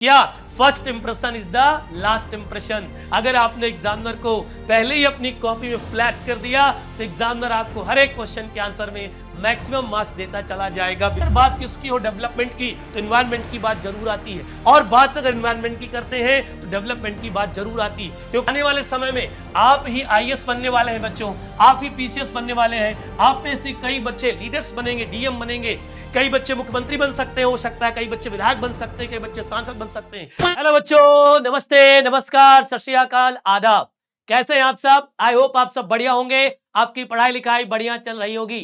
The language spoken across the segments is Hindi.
क्या first impression is the last impression. अगर आपने एग्जामिनर को पहले ही अपनी कॉपी में फ्लैट कर दिया तो एग्जामिनर आपको हर एक क्वेश्चन के आंसर में मैक्सिमम मार्क्स देता चला जाएगा। फिर बात किसकी हो, डेवलपमेंट की, तो एनवायरनमेंट की बात जरूर आती है। और बात अगर एनवायरनमेंट की करते हैं तो डेवलपमेंट की बात जरूर आती है, क्योंकि आने वाले समय में आप ही आईएएस बनने वाले हैं बच्चों, आप ही पीसीएस बनने वाले हैं, आप में से कई बच्चे लीडर्स बनेंगे, डीएम बनेंगे, कई बच्चे मुख्यमंत्री बन सकते हैं, हो सकता है कई बच्चे विधायक बन सकते हैं, कई बच्चे सांसद बन सकते हैं। हेलो बच्चों, नमस्ते, नमस्कार, सत श्री अकाल, आदाब। कैसे हैं आप सब? आई होप आप सब बढ़िया होंगे, आपकी पढ़ाई लिखाई बढ़िया चल रही होगी।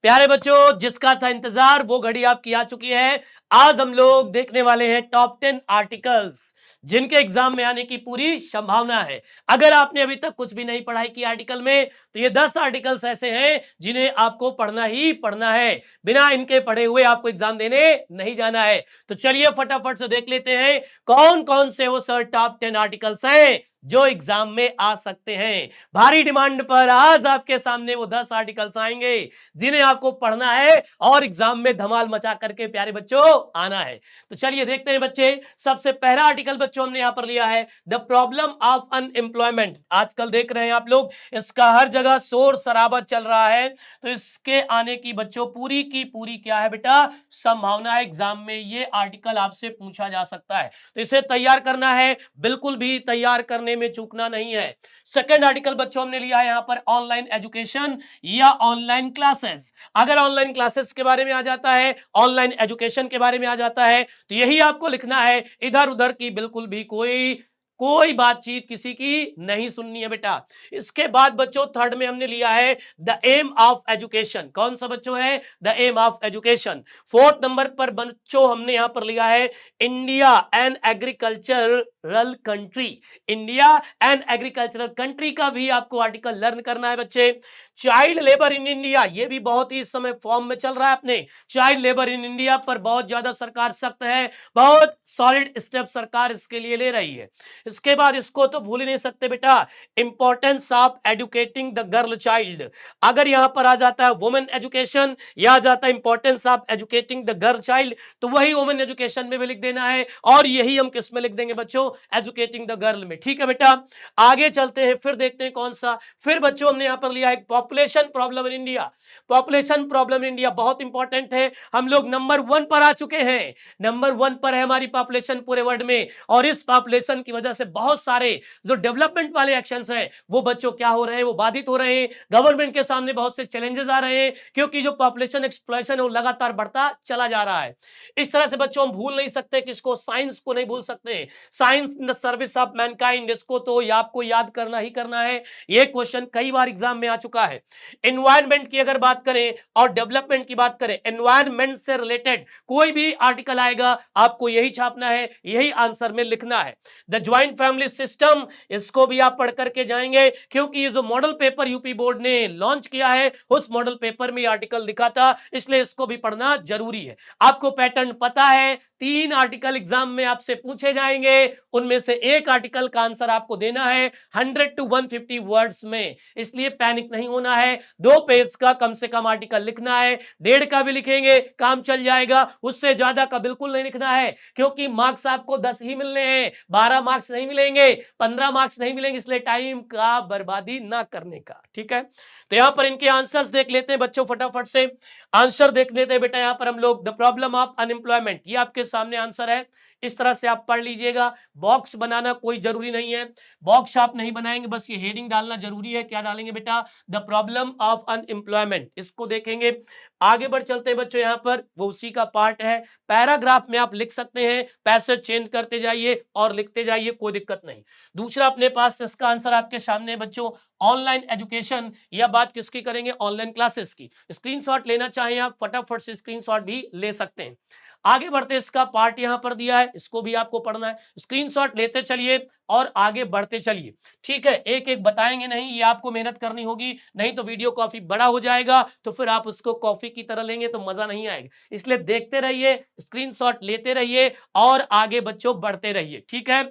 प्यारे बच्चों, जिसका था इंतजार वो घड़ी आपकी आ चुकी है। आज हम लोग देखने वाले हैं टॉप 10 आर्टिकल्स जिनके एग्जाम में आने की पूरी संभावना है। अगर आपने अभी तक कुछ भी नहीं पढ़ाई की आर्टिकल में, तो ये 10 आर्टिकल्स ऐसे हैं जिन्हें आपको पढ़ना ही पढ़ना है। बिना इनके पढ़े हुए आपको एग्जाम देने नहीं जाना है। तो चलिए फटाफट से देख लेते हैं कौन कौन से वो सर टॉप 10 आर्टिकल्स हैं जो एग्जाम में आ सकते हैं। भारी डिमांड पर आज आपके सामने वो 10 आर्टिकल्स आएंगे जिन्हें आपको पढ़ना है और एग्जाम में धमाल मचा करके प्यारे बच्चों आना है। तो चलिए देखते हैं बच्चे। सबसे पहला आर्टिकल बच्चों हमने यहां पर लिया है, द प्रॉब्लम ऑफ अनएम्प्लॉयमेंट। आजकल देख रहे हैं आप लोग, इसका हर जगह शोर शराबा चल रहा है, तो इसके आने की बच्चों पूरी की पूरी क्या है बेटा, संभावना है। एग्जाम में ये आर्टिकल आपसे पूछा जा सकता है, तो इसे तैयार करना है, बिल्कुल भी तैयार करने में चूकना नहीं है। सेकंड आर्टिकल बच्चों हमने लिया है यहां पर, ऑनलाइन एजुकेशन या ऑनलाइन क्लासेस। अगर ऑनलाइन क्लासेस के बारे में आ जाता है, ऑनलाइन एजुकेशन के बारे में आ जाता है, तो यही आपको लिखना है। इधर उधर की बिल्कुल भी कोई कोई बातचीत किसी की नहीं सुननी है बेटा। इसके बाद बच्चों थर्ड में हमने लिया है द एम ऑफ एजुकेशन। कौन सा बच्चों है? The aim of education. Fourth number पर बच्चों हमने यहां पर लिया है India and agricultural country. India and agricultural country का भी आपको आर्टिकल लर्न करना है बच्चे। चाइल्ड लेबर इन इंडिया, ये भी बहुत ही इस समय फॉर्म में चल रहा है अपने। चाइल्ड लेबर इन इंडिया पर बहुत ज्यादा सरकार सख्त है, बहुत सॉलिड स्टेप सरकार इसके लिए ले रही है। इसके बाद इसको तो भूल ही नहीं सकते बेटा, importance of educating the girl child. अगर यहां पर आ जाता है वुमेन एजुकेशन या आ जाता है importance of educating the girl child, तो वही वुमेन एजुकेशन में भी लिख देना है, और यही हम किस में लिख देंगे बच्चों, एजुकेटिंग द गर्ल में। ठीक है बेटा, आगे चलते हैं, फिर देखते हैं कौन सा। फिर बच्चों हमने यहां पर लिया है population problem in India. Population problem in India बहुत इंपॉर्टेंट है। हम लोग नंबर 1 पर आ चुके हैं, नंबर 1 पर है हमारी पॉपुलेशन पूरे वर्ल्ड में, और इस पॉपुलेशन की वजह से बहुत सारे जो डेवलपमेंट वाले एक्शंस हैं वो बच्चों क्या हो रहे हैं, वो बाधित हो रहे हैं। गवर्नमेंट के सामने बहुत से चैलेंजेस आ रहे हैं, क्योंकि जो पॉपुलेशन एक्सप्लॉयशन है वो लगातार बढ़ता चला जा रहा है। इस तरह से बच्चों हम भूल नहीं सकते, किसको, साइंस को नहीं भूल सकते। Science in the service of Mankind, इसको तो आपको याद करना ही करना है। ये क्वेश्चन कई बार एग्जाम में आ चुका है। एनवायरनमेंट की अगर बात करें और डेवलपमेंट की बात करें, एनवायरनमेंट से रिलेटेड कोई भी आर्टिकल आएगा आपको यही छापना है, यही आंसर में लिखना है। द ज्वाइंट फैमिली सिस्टम, इसको भी आप पढ़ करके जाएंगे, क्योंकि ये जो मॉडल पेपर यूपी बोर्ड ने लॉन्च किया है उस मॉडल पेपर में आर्टिकल लिखा था, इसलिए इसको भी पढ़ना जरूरी है। आपको पैटर्न पता है, 3 आर्टिकल एग्जाम में आपसे पूछे जाएंगे, उनमें से एक आर्टिकल का आंसर आपको देना है 100 to 150 वर्ड्स में, इसलिए पैनिक नहीं होना है। 2 पेज का कम से कम आर्टिकल लिखना है, 1.5 का भी लिखेंगे काम चल जाएगा, उससे ज्यादा का बिल्कुल नहीं लिखना है, क्योंकि मार्क्स आपको 10 ही मिलने हैं, 12 मार्क्स नहीं मिलेंगे, 15 मार्क्स नहीं मिलेंगे, इसलिए टाइम का बर्बादी ना करने का। ठीक है, तो यहां पर इनके आंसर्स देख लेते हैं बच्चों, फटाफट से आंसर देख लेते हैं बेटा। यहां पर हम लोग द प्रॉब्लम ऑफ अनएम्प्लॉयमेंट, ये आपके सामने आंसर है, इस तरह से आप पढ़ लीजिएगा। बॉक्स बनाना कोई जरूरी नहीं है, बॉक्स आप नहीं बनाएंगे, बस ये हेडिंग डालना जरूरी है। क्या डालेंगे बेटा? द प्रॉब्लम ऑफ अनएम्प्लॉयमेंट, इसको देखेंगे। आगे बढ़ चलते हैं बच्चों, यहां पर वो उसी का पार्ट है। पैराग्राफ में आप लिख सकते हैं, पैसेज चेंज करते जाइए और लिखते जाइए, कोई दिक्कत नहीं। दूसरा अपने पास इसका आंसर आपके सामने है बच्चों, ऑनलाइन एजुकेशन, या बात किसकी करेंगे, ऑनलाइन क्लासेस की। स्क्रीनशॉट लेना चाहें आप फटाफट से स्क्रीनशॉट भी ले सकते हैं। आगे बढ़ते, इसका पार्ट यहां पर दिया है, इसको भी आपको पढ़ना है, स्क्रीनशॉट लेते चलिए और आगे बढ़ते चलिए। ठीक है, एक एक बताएंगे नहीं, ये आपको मेहनत करनी होगी, नहीं तो वीडियो काफी बड़ा हो जाएगा, तो फिर आप उसको कॉफी की तरह लेंगे तो मजा नहीं आएगा। इसलिए देखते रहिए, स्क्रीनशॉट लेते रहिए और आगे बच्चों बढ़ते रहिए। ठीक है,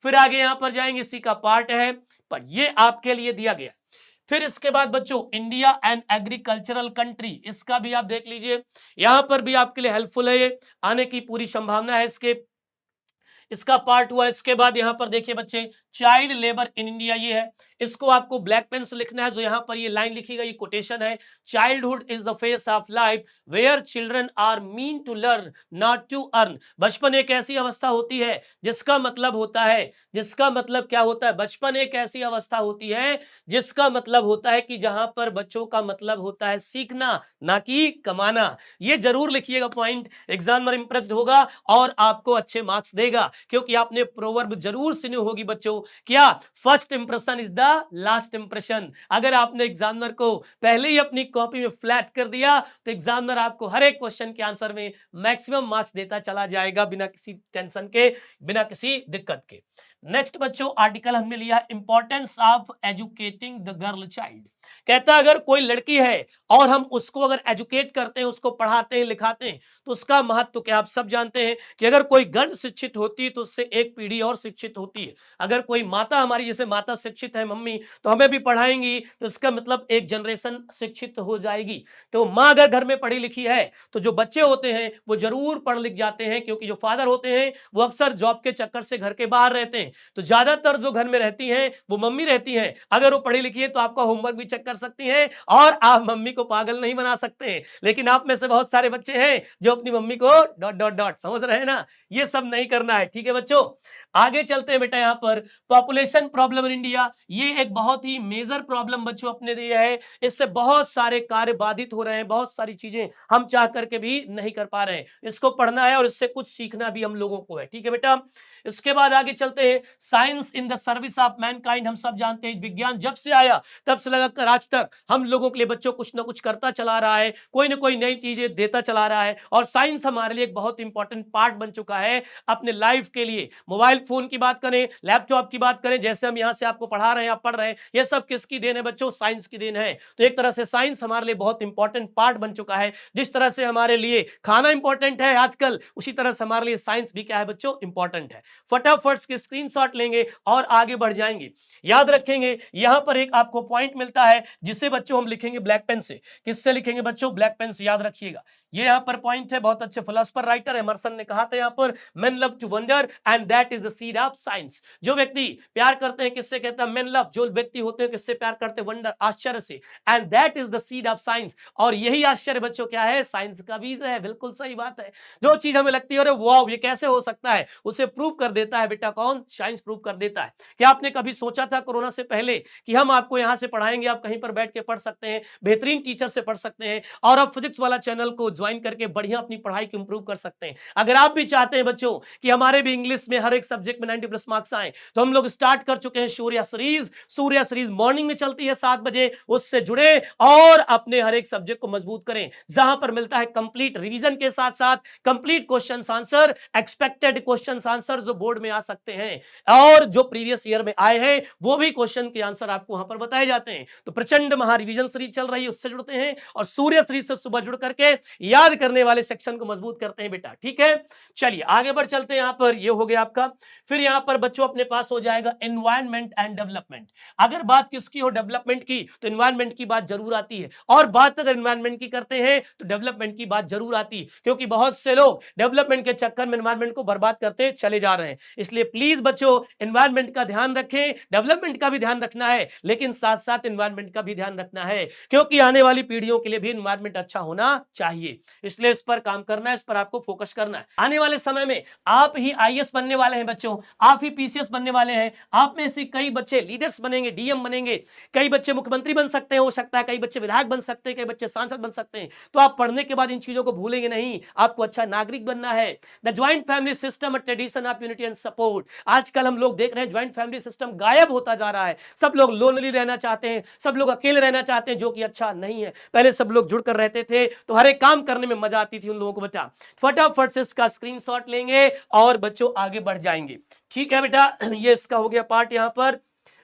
फिर आगे यहां पर जाएंगे, इसी का पार्ट है, पर ये आपके लिए दिया गया। फिर इसके बाद बच्चों इंडिया एंड एग्रीकल्चरल कंट्री, इसका भी आप देख लीजिए, यहां पर भी आपके लिए हेल्पफुल है, ये आने की पूरी संभावना है इसके। इसका पार्ट हुआ। इसके बाद यहाँ पर देखिए बच्चे, चाइल्ड लेबर इन इंडिया ये है, इसको आपको ब्लैक पेन से लिखना है। जो यहाँ पर ये लाइन लिखी गई कोटेशन है, childhood is the phase of life where children are mean to learn not to earn. बचपन एक ऐसी अवस्था होती है जिसका मतलब होता है, जिसका मतलब क्या होता है, बचपन एक ऐसी अवस्था होती है जिसका मतलब होता है कि जहां पर बच्चों का मतलब होता है सीखना, ना कि कमाना। ये जरूर लिखिएगा पॉइंट, एग्जामिनर इंप्रेस्ड होगा और आपको अच्छे मार्क्स देगा, क्योंकि आपने प्रोवर्ब जरूर सुनी होगी बच्चों, क्या, first impression is the last impression. अगर आपने एग्जामिनर को पहले ही अपनी कॉपी में फ्लैट कर दिया तो एग्जामिनर आपको हर एक क्वेश्चन के आंसर में मैक्सिमम मार्क्स देता चला जाएगा, बिना किसी टेंशन के, बिना किसी दिक्कत के। नेक्स्ट बच्चों, आर्टिकल हमने लिया importance of educating the girl child. कहता है अगर कोई लड़की है और हम उसको अगर एजुकेट करते हैं, उसको पढ़ाते हैं, लिखाते हैं, तो उसका महत्व क्या। आप सब जानते हैं कि अगर कोई गर्ल शिक्षित होती है तो उससे एक पीढ़ी और शिक्षित होती है। अगर कोई माता, हमारी जैसे माता शिक्षित है मम्मी, तो हमें भी पढ़ाएंगी, तो इसका मतलब एक जनरेशन शिक्षित हो जाएगी। तो माँ अगर घर में पढ़ी लिखी है तो जो बच्चे होते हैं वो जरूर पढ़ लिख जाते हैं, क्योंकि जो फादर होते हैं वो अक्सर जॉब के चक्कर से घर के बाहर रहते हैं। तो ज्यादातर जो घर में रहती हैं वो मम्मी रहती हैं। अगर वो पढ़ी लिखी है तो आपका होमवर्क भी चेक कर सकती हैं और आप मम्मी को पागल नहीं बना सकते। लेकिन आप में से बहुत सारे बच्चे हैं जो अपनी mummy co dot dot dot, समझ रहे हैं ना, ये सब नहीं करना है। ठीक है बच्चों, आगे चलते हैं बेटा। यहाँ पर पॉपुलेशन प्रॉब्लम इन इंडिया, ये एक बहुत ही मेजर प्रॉब्लम बच्चों अपने दिया है। इससे बहुत सारे कार्य बाधित हो रहे हैं, बहुत सारी चीजें हम चाह करके भी नहीं कर पा रहे हैं। इसको पढ़ना है और इससे कुछ सीखना भी हम लोगों को है। ठीक है बेटा, इसके बाद आगे चलते हैं। Science in the service of Mankind, हम सब जानते हैं विज्ञान जब से आया तब से लगाकर आज तक हम लोगों के लिए बच्चों कुछ ना कुछ करता चला रहा है, कोई ना कोई नई चीजें देता चला रहा है। और साइंस हमारे लिए एक बहुत इंपॉर्टेंट पार्ट बन चुका है अपने लाइफ के लिए। मोबाइल फोन की बात करें, लैपटॉप की बात करें, जैसे हम यहाँ से आपको पढ़ा रहे हैं, आप पढ़ रहे हैं, ये सब किसकी देन है बच्चों, साइंस की देन है। तो एक तरह से साइंस हमारे लिए बहुत इंपॉर्टेंट पार्ट बन चुका है। जिस तरह से हमारे लिए खाना इंपॉर्टेंट है आजकल, उसी तरह से हमारे लिए साइंस भी क्या है बच्चों, इंपॉर्टेंट है। फटाफट के स्क्रीनशॉट लेंगे और आगे बढ़ जाएंगे। याद रखेंगे यहां पर एक आपको पॉइंट मिलता है जिसे बच्चों हम लिखेंगे ब्लैक पेन से। किससे लिखेंगे बच्चों, ब्लैक पेन से, याद रखिएगा। ये यहां पर पॉइंट है, बहुत अच्छे फिलोसोफर राइटर एमर्सन ने कहा था यहां पर, men love to wonder and that is the seed of science. जो व्यक्ति प्यार करते हैं, किससे कहता है, मेन लव, जो व्यक्ति होते हैं किससे प्यार करते हैं, वंडर, आश्चर्य से, and that is the seed of science. और यही आश्चर्य बच्चों क्या है, साइंस का बीज है। बिल्कुल सही बात है। जो चीज हमें लगती है अरे वाव ये कैसे हो सकता है, उसे प्रूव कर देता है बेटा कौन, साइंस प्रूव कर देता है। क्या आपने कभी सोचा था कोरोना से पहले कि हम आपको यहां से पढ़ाएंगे, आप कहीं पर बैठ के पढ़ सकते हैं, बेहतरीन टीचर से पढ़ सकते हैं, और आप फिजिक्स वाला चैनल को ज्वाइन करके बढ़िया अपनी पढ़ाई को इंप्रूव कर सकते हैं। अगर आप भी चाहते हैं बच्चों कि हमारे भी इंग्लिश में हर एक सब्जेक्ट में 90 प्लस मार्क्स आए, तो हम लोग स्टार्ट कर चुके हैं Surya series. Surya series morning में चलती है 7 बजे, उससे जुड़े और अपने हर एक सब्जेक्ट को मजबूत करें, जहां पर मिलता है कंप्लीट रिवीजन के साथ साथ complete question answer, expected question answer जो बोर्ड में आ सकते हैं, और जो प्रीवियस ईयर में आए हैं वो भी क्वेश्चन के आंसर आपको वहां पर बताए जाते हैं। तो प्रचंड महा रिवीजन सीरीज चल रही है, उससे जुड़ते हैं, और सूर्य सीरीज से सुबह जुड़ करके याद करने वाले सेक्शन को मजबूत करते हैं बेटा। ठीक है, चलिए आगे बढ़ चलते हैं। यहां पर ये हो गया आपका। फिर यहां पर बच्चों अपने पास हो जाएगा एनवायरनमेंट एंड डेवलपमेंट। अगर बात किसकी हो, डेवलपमेंट की, तो एनवायरनमेंट की बात जरूर आती है, और बात अगर एनवायरनमेंट की करते हैं तो डेवलपमेंट की बात जरूर आती है, क्योंकि बहुत से लोग डेवलपमेंट के चक्कर में एनवायरनमेंट को बर्बाद करते चले जा रहे हैं। इसलिए प्लीज बच्चों एनवायरनमेंट का ध्यान रखें, डेवलपमेंट का भी ध्यान रखना है, लेकिन साथ साथ एनवायरनमेंट का भी ध्यान रखना है, क्योंकि आने वाली पीढ़ियों के लिए भी एनवायरनमेंट अच्छा होना चाहिए। इसलिए इस पर काम करना है, इस पर आपको फोकस करना है। आने वाले समय में आप ही आईएएस बनने वाले हैं बच्चों, आप ही पीसीएस बनने वाले हैं, आप में से कई बच्चे लीडर्स बनेंगे, डीएम बनेंगे, कई बच्चे मुख्यमंत्री बन सकते हैं, हो सकता है कई बच्चे विधायक बन सकते हैं, कई बच्चे सांसद बन सकते हैं। तो आप पढ़ने के बाद इन चीजों को भूलेंगे नहीं, आपको अच्छा नागरिक बनना है। The joint family system a tradition of unity and support. आजकल हम लोग देख रहे हैं ज्वाइंट फैमिली सिस्टम गायब होता जा रहा है, सब लोग लोनली रहना चाहते हैं, सब लोग अकेले रहना चाहते हैं, जो कि अच्छा नहीं है। पहले सब लोग जुड़कर रहते थे तो हर एक काम करने में मजा आती थी उन लोगों को। बच्चा फटाफट से इसका स्क्रीनशॉट लेंगे और बच्चों आगे बढ़ जाएंगे। ठीक है बेटा, ये इसका हो गया पार्ट। यहां पर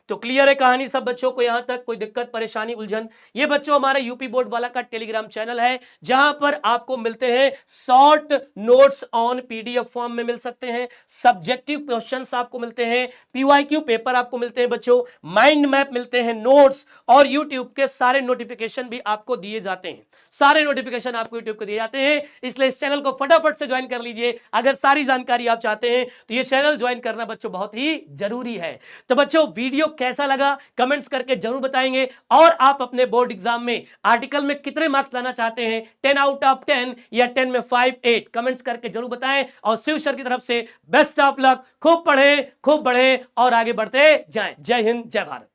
तो क्लियर है कहानी सब बच्चों को? यहां तक कोई दिक्कत परेशानी उलझन? ये बच्चों हमारा यूपी बोर्ड वाला का टेलीग्राम चैनल है, जहां पर आपको मिलते हैं short notes on PDF form में मिल सकते हैं, सब्जेक्टिव क्वेश्चंस आपको मिलते हैं, पीवाईक्यू पेपर आपको मिलते हैं बच्चों, माइंड मैप मिलते हैं, नोट्स, और यूट्यूब के सारे नोटिफिकेशन भी आपको दिए जाते हैं। सारे नोटिफिकेशन आपको यूट्यूब को दिए जाते हैं, इसलिए इस चैनल को फटाफट से ज्वाइन कर लीजिए। अगर सारी जानकारी आप चाहते हैं तो ये चैनल ज्वाइन करना बच्चों बहुत ही जरूरी है। तो बच्चों वीडियो कैसा लगा कमेंट्स करके जरूर बताएंगे, और आप अपने बोर्ड एग्जाम में आर्टिकल में कितने मार्क्स लाना चाहते हैं, 10 आउट ऑफ 10 या 10 में 5 8, कमेंट्स करके जरूर बताएं। और शिव सर की तरफ से बेस्ट ऑफ लक, खूब पढ़े खूब बढ़े और आगे बढ़ते जाएं। जय हिंद जय भारत।